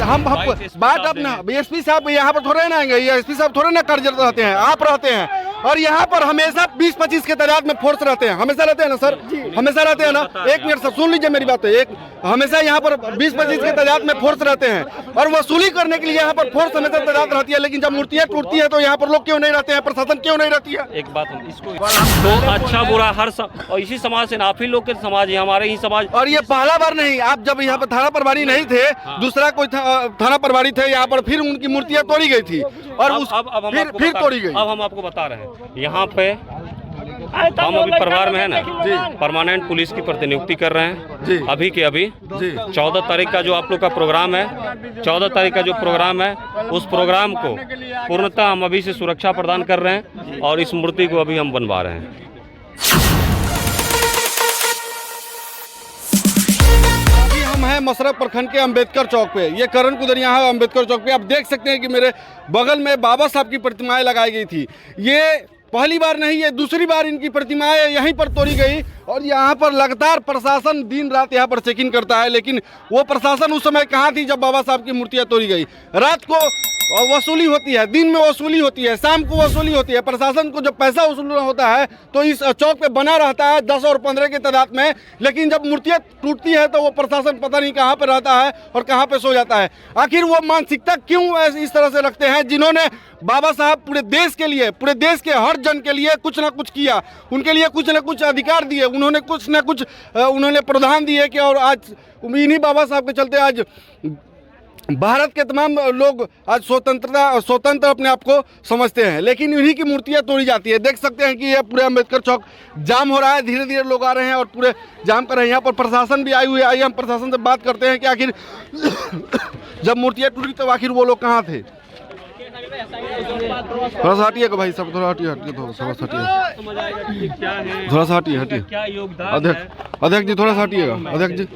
हम बात अपना एसपी साहब यहाँ पर थोड़े ना आएंगे, ये एसपी साहब थोड़े ना कार्यरत रहते हैं, आप रहते हैं। और यहाँ पर हमेशा 20-25 के तादाद में फोर्स रहते हैं, हमेशा रहते हैं ना सर, हमेशा रहते हैं ना। एक मिनट सर सुन लीजिए मेरी बात। एक हमेशा यहाँ पर 20-25 के तादाद में फोर्स रहते हैं और वसूली करने के लिए यहाँ पर फोर्स हमेशा तादाद रहती है। लेकिन जब मूर्तियाँ टूटती है तो यहाँ पर लोग क्यों नहीं रहते हैं, प्रशासन क्यों नहीं रहती है? एक बात इसको तो अच्छा बुरा हर और इसी समाज से, आप ही लोग के समाज है, हमारे ही समाज। और ये पहला बार नहीं, आप जब यहाँ पर थाना प्रभारी नहीं थे, दूसरा कोई थाना प्रभारी थे यहाँ पर, फिर उनकी मूर्तियाँ तोड़ी गई थी और फिर तोड़ी गई। अब हम आपको बता रहे हैं, यहाँ पे हम अभी परिवार में है ना जी, परमानेंट पुलिस की प्रतिनियुक्ति कर रहे हैं जी, अभी के अभी जी। 14 तारीख का जो आप लोग का प्रोग्राम है, 14 तारीख का जो प्रोग्राम है, उस प्रोग्राम को पूर्णतः हम अभी से सुरक्षा प्रदान कर रहे हैं और इस मूर्ति को अभी हम बनवा रहे हैं। हम हैं मसरख प्रखंड के अंबेडकर चौक पे, ये करण कुदरिया है अंबेडकर चौक पे। आप देख सकते हैं कि मेरे बगल में बाबा साहब की प्रतिमाएं लगाई गई थी। ये पहली बार नहीं, ये दूसरी बार इनकी प्रतिमाएं यहीं पर तोड़ी गई और यहाँ पर लगातार प्रशासन दिन रात यहाँ पर चेकिंग करता है। लेकिन वो प्रशासन उस समय कहाँ थी जब बाबा साहब की मूर्तियाँ तोड़ी गई? रात को वसूली होती है, दिन में वसूली होती है, शाम को वसूली होती है। प्रशासन को जब पैसा वसूलना होता है तो इस चौक पे बना रहता है 10 और 15 की तादाद में। लेकिन जब मूर्तियाँ टूटती है तो वो प्रशासन पता नहीं कहाँ पे रहता है और कहाँ पे सो जाता है। आखिर वो मानसिकता क्यों इस तरह से रखते हैं? जिन्होंने बाबा साहब पूरे देश के लिए, पूरे देश के हर जन के लिए कुछ ना कुछ किया, उनके लिए कुछ ना कुछ अधिकार दिए, उन्होंने कुछ ना कुछ उन्होंने प्रावधान दिए कि और आज इन्हीं बाबा साहब के चलते आज भारत के तमाम लोग आज स्वतंत्र अपने आप को समझते हैं। लेकिन इन्हीं की मूर्तियां तोड़ी जाती है। देख सकते हैं कि यह पूरे अंबेडकर चौक जाम हो रहा है, धीरे धीरे लोग आ रहे हैं और पूरे जाम कर रहे हैं। यहाँ पर प्रशासन भी आई हुई है। आइए हम प्रशासन से बात करते हैं कि आखिर जब मूर्तियां टूटी तो आखिर वो लोग कहाँ थे। थोड़ा सा हटिएगा भाई साहब, थोड़ा हटिए, थोड़ा सा हटिए। अध्यक्ष जी थोड़ा सा हटिएगा। अध्यक्ष जी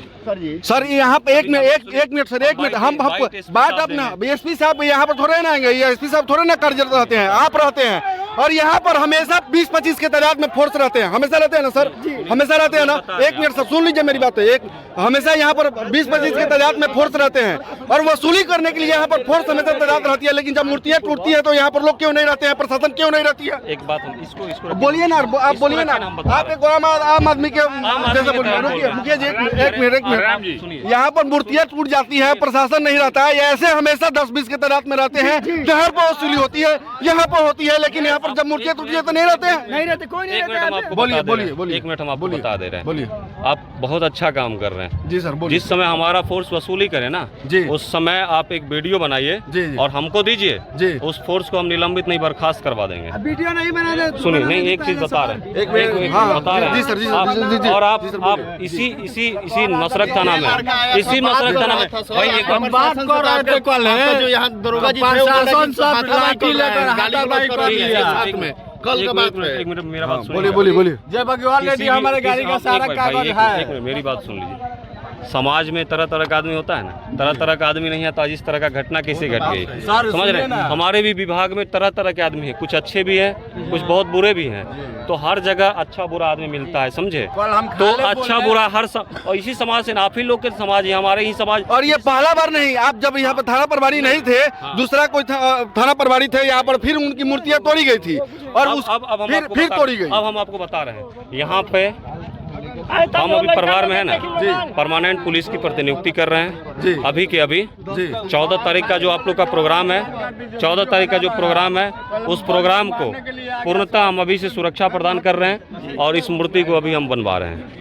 सर यहाँ पे एक मिनट सर, एक मिनट। हम बात अपना एसपी साहब यहाँ पर थोड़े ना आएंगे, ये एसपी साहब थोड़े ना कार्यरत रहते हैं, आप रहते हैं। और यहाँ पर हमेशा 20-25 के तादाद में फोर्स रहते हैं, हमेशा रहते हैं ना सर, हमेशा रहते हैं ना। एक मिनट सर सुन लीजिए मेरी बात। एक हमेशा यहाँ पर 20-25 के तादाद में फोर्स रहते हैं और वसूली करने के लिए यहाँ पर फोर्स हमेशा तादाद रहती है। लेकिन जब मूर्तियाँ टूटती है तो यहाँ पर लोग क्यों नहीं रहते हैं, प्रशासन क्यों नहीं रहती है? एक बात इसको बोलिए ना, आप बोलिए ना। आप एक आम आदमी के जैसे बोलिए। रुकिए मुखिया जी, एक मिनट। यहाँ पर मूर्तियाँ टूट जाती है, प्रशासन नहीं रहता है। ऐसे हमेशा 10-20 के तादाद में रहते हैं। शहर पर वसूली होती है, यहाँ पर होती है, लेकिन यहाँ पर जब मूर्तियाँ टूटती है तो नहीं रहते हैं, नहीं रहते, कोई नहीं रहता। बोलिए। एक मिनट हम आपको बता दे रहे हैं। बोलिए। आप बहुत अच्छा काम कर रहे हैं जी सर। जिस समय हमारा फोर्स वसूली करे ना जी, उस समय आप एक वीडियो बनाइए और हमको दीजिए जी। उस फोर्स को हम निलंबित नहीं बर्खास्त करवा देंगे। वीडियो नहीं बनाने, सुनिए, नहीं एक चीज बता रहे हैं, बता रहे हैं। और आप इसी मसरख थाना में, इसी मसरख थाना में भाई एक बात कर रहे थे कल जो यहाँ दरोगा जी प्रशासन सब लाठी लेकर हाथापाई कर दिया में। कल का बात है। एक मिनट मेरा बात सुनिए। बोलिए। जय भगवान रेड्डी हमारे गाड़ी का सारा कागज है। एक मिनट मेरी बात सुन लीजिए। समाज में तरह तरह का आदमी होता है ना, तरह तरह का आदमी नहीं है तो आज इस तरह का घटना कैसे घट गई, समझ रहे हैं? हमारे भी विभाग में तरह तरह के आदमी हैं, कुछ अच्छे भी हैं, कुछ बहुत बुरे भी हैं। तो हर जगह अच्छा बुरा आदमी मिलता है, समझे? तो अच्छा बुरा हर और इसी समाज से, आप ही लोग के समाज है, हमारे ही समाज। और ये पहला बार नहीं, आप जब यहाँ पर थाना प्रभारी नहीं थे, दूसरा कोई थाना प्रभारी थे यहाँ पर, फिर उनकी मूर्तियाँ तोड़ी गई थी और फिर तोड़ी गई। अब हम आपको बता रहे हैं, यहाँ पे हम अभी परिवार में है ना जी, परमानेंट पुलिस की प्रतिनियुक्ति कर रहे हैं जी, अभी के अभी जी। 14 तारीख का जो आप लोग का प्रोग्राम है, 14 तारीख का जो प्रोग्राम है, उस प्रोग्राम को पूर्णतः हम अभी से सुरक्षा प्रदान कर रहे हैं और इस मूर्ति को अभी हम बनवा रहे हैं।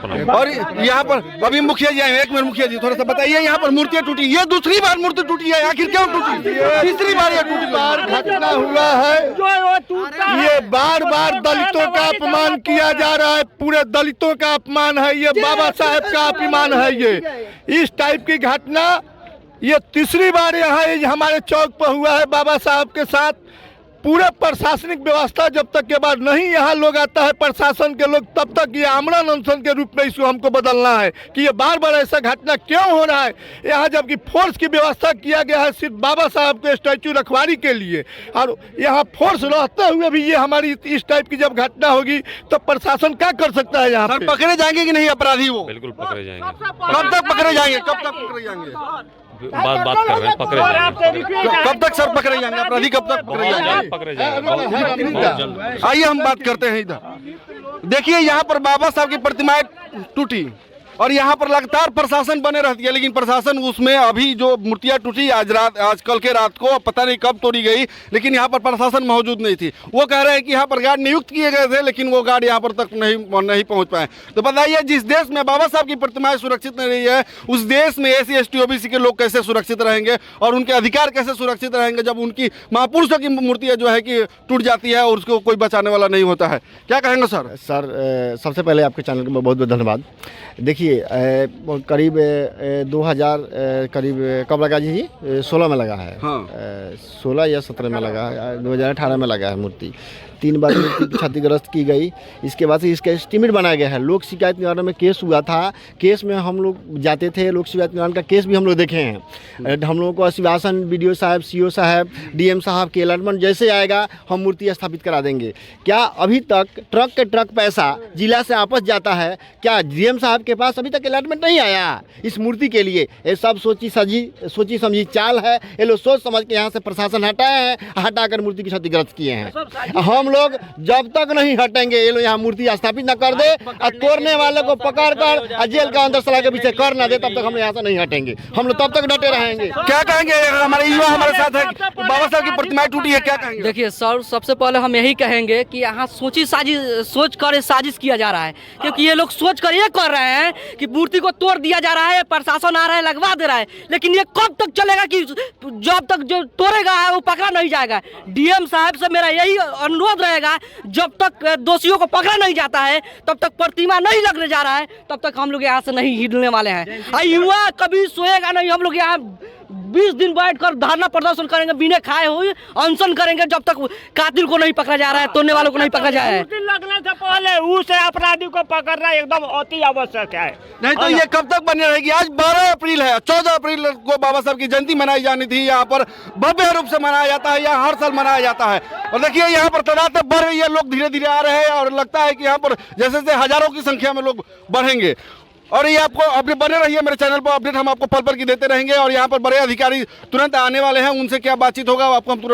और यहाँ पर अभी मुखिया जी आए, एक मिनट मुखिया जी थोड़ा सा बताइए। यहाँ पर मूर्तियाँ टूटी, ये दूसरी बार मूर्ति टूटी है, आखिर क्यों टूटी? तीसरी बार ये टूटी बार घटना हुआ है। ये बार दलितों का अपमान किया जा रहा है, पूरे दलितों का अपमान है, ये बाबा साहब का अपमान है। ये इस टाइप की घटना ये तीसरी बार यहाँ हमारे चौक पर हुआ है बाबा साहब के साथ। पूरे प्रशासनिक व्यवस्था जब तक के बाद नहीं यहाँ लोग आता है, प्रशासन के लोग, तब तक ये आमरण अनशन के रूप में इसको हमको बदलना है कि ये बार बार ऐसा घटना क्यों हो रहा है। यहाँ जबकि फोर्स की व्यवस्था किया गया है सिर्फ बाबा साहब के स्टैचू रखवाली के लिए, और यहाँ फोर्स रहते हुए भी ये हमारी इस टाइप की जब घटना होगी तो प्रशासन क्या कर सकता है। यहाँ सर पकड़े जाएंगे कि नहीं अपराधी वो? बिल्कुल पकड़े जाएंगे। कब तक पकड़े जाएंगे? कब तक पकड़े जाएंगे? बात कर रहे हैं, पकड़े जाएंगे। कब तक सर पकड़े जाएंगे अपराधी? कब तक पकड़े जाएंगे? पकड़े जाएंगे बहुत जल्द। आइए हम बात करते हैं इधर। देखिए यहाँ पर बाबा साहब की प्रतिमाएं टूटी और यहाँ पर लगातार प्रशासन बने रहती है, लेकिन प्रशासन उसमें अभी जो मूर्तियाँ टूटी आज कल के रात को पता नहीं कब तोड़ी गई, लेकिन यहाँ पर प्रशासन मौजूद नहीं थी। वो कह रहे हैं कि यहाँ पर गार्ड नियुक्त किए गए थे, लेकिन वो गार्ड यहाँ पर तक नहीं पहुँच पाए। तो बताइए, जिस देश में बाबा साहब की प्रतिमाएं सुरक्षित नहीं रही है, उस देश में SC ST OBC के लोग कैसे सुरक्षित रहेंगे और उनके अधिकार कैसे सुरक्षित रहेंगे जब उनकी महापुरुषों की मूर्तियाँ जो है कि टूट जाती है और उसको कोई बचाने वाला नहीं होता है। क्या कहेंगे सर? सर सबसे पहले आपके चैनल को बहुत बहुत धन्यवाद। देखिए करीब 2000 करीब कब लगा जी? 16 में लगा है। हाँ। 16 या 17 में लगा है, 2018 में लगा है मूर्ति। 3 बार मूर्ति क्षतिग्रस्त की गई। इसके बाद से इसका एस्टीमेट बनाया गया है। लोक शिकायत निवारण में केस हुआ था, केस में हम लोग जाते थे, लोक शिकायत निवारण का केस भी हम लोग देखे हैं। हम लोगों को आश्वासन BDO साहब, CO साहब, DM साहब के अलर्टमेंट जैसे आएगा हम मूर्ति स्थापित करा देंगे। क्या अभी तक ट्रक के ट्रक पैसा जिला से वापस जाता है? क्या DM साहब के पास अभी तक अलर्टमेंट नहीं आया इस मूर्ति के लिए? ये सब सोची समझी चाल है। ये लोग सोच समझ के यहाँ से प्रशासन हटाए हैं, हटाकर मूर्ति की क्षतिग्रस्त किए हैं। हम लोग जब तक नहीं हटेंगे, ये लोग यहाँ मूर्ति स्थापित न कर दे और तोड़ने वाले को पकड़ कर जेल का अंदर सला के पीछे कर ना दे, तब तक हम यहाँ से नहीं हटेंगे। हम लोग तब तक डटे रहेंगे। क्या कहेंगे? हमारे युवा हमारे साथ है, बाबा साहब की प्रतिमाएं टूटी है, क्या कहेंगे? देखिए सर, सबसे पहले हम यही कहेंगे कि यहाँ सोच कर साजिश किया जा रहा है, क्योंकि ये लोग सोच कर ये कर रहे हैं कि मूर्ति को तोड़ दिया जा रहा है, प्रशासन आ रहा है लगवा दे रहा है, लेकिन ये कब तक चलेगा कि जब तक जो तोड़ेगा है वो पकड़ा नहीं जाएगा। DM साहब से मेरा यही अनुरोध रहेगा, जब तक दोषियों को पकड़ा नहीं जाता है, तब तक प्रतिमा नहीं लगने जा रहा है, तब तक हम लोग यहाँ से नहीं हिलने वाले हैं। युवा कभी सोएगा नहीं। हम लोग यहाँ 20 दिन बैठकर धरना प्रदर्शन करेंगे, बिना खाए हुए अनशन करेंगे, जब तक कातिल को नहीं पकड़ा जा रहा है, तोड़ने वालों को नहीं पकड़ा जा रहा है। लगने से पहले उस अपराधी को पकड़ना एकदम अति आवश्यक है। नहीं तो ये कब तक बनी रहेगी? आज 12 अप्रैल है, 14 अप्रैल को बाबा साहब की जयंती मनाई जानी थी। यहाँ पर भव्य रूप से मनाया जाता है, यहाँ हर साल मनाया जाता है। और देखिए यहाँ पर तादाद बढ़ रही है, लोग धीरे धीरे आ रहे हैं और लगता है कि यहाँ पर जैसे जैसे हजारों की संख्या में लोग बढ़ेंगे। और ये आपको अपने बने रहिए मेरे चैनल पर, अपडेट हम आपको पल पल की देते रहेंगे। और यहाँ पर बड़े अधिकारी तुरंत आने वाले हैं, उनसे क्या बातचीत होगा आपको हम तुरंत